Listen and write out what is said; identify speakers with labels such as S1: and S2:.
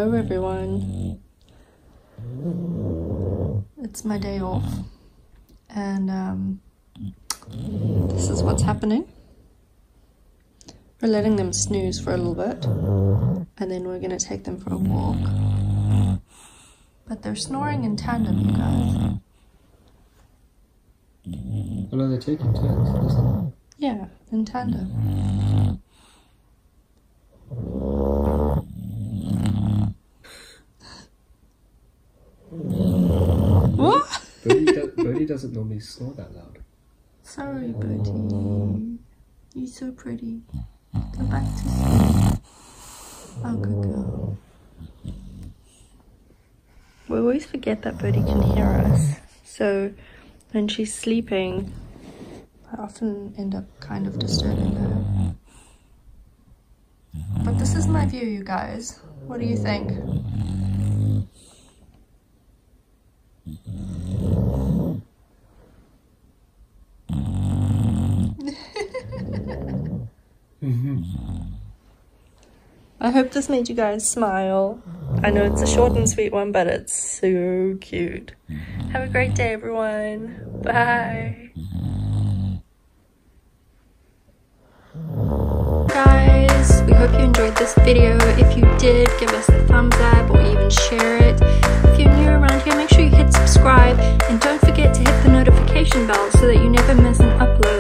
S1: Hello everyone. It's my day off and this is what's happening. We're letting them snooze for a little bit and then we're going to take them for a walk. But they're snoring in tandem, you guys.
S2: Oh no, they're taking turns.
S1: Yeah, in tandem. What?
S2: Birdie doesn't normally snore that loud.
S1: Sorry, Birdie. You're so pretty. Go back to sleep. Oh, good girl. We always forget that Birdie can hear us. So when she's sleeping, I often end up kind of disturbing her. But this is my view, you guys. What do you think? I hope this made you guys smile. I know it's a short and sweet one, but it's so cute. Have a great day, everyone. Bye. Guys, we hope you enjoyed this video. If you did, give us a thumbs up or even share it. If you're new around here, make sure you hit subscribe and don't forget to hit the notification bell so that you never miss an upload.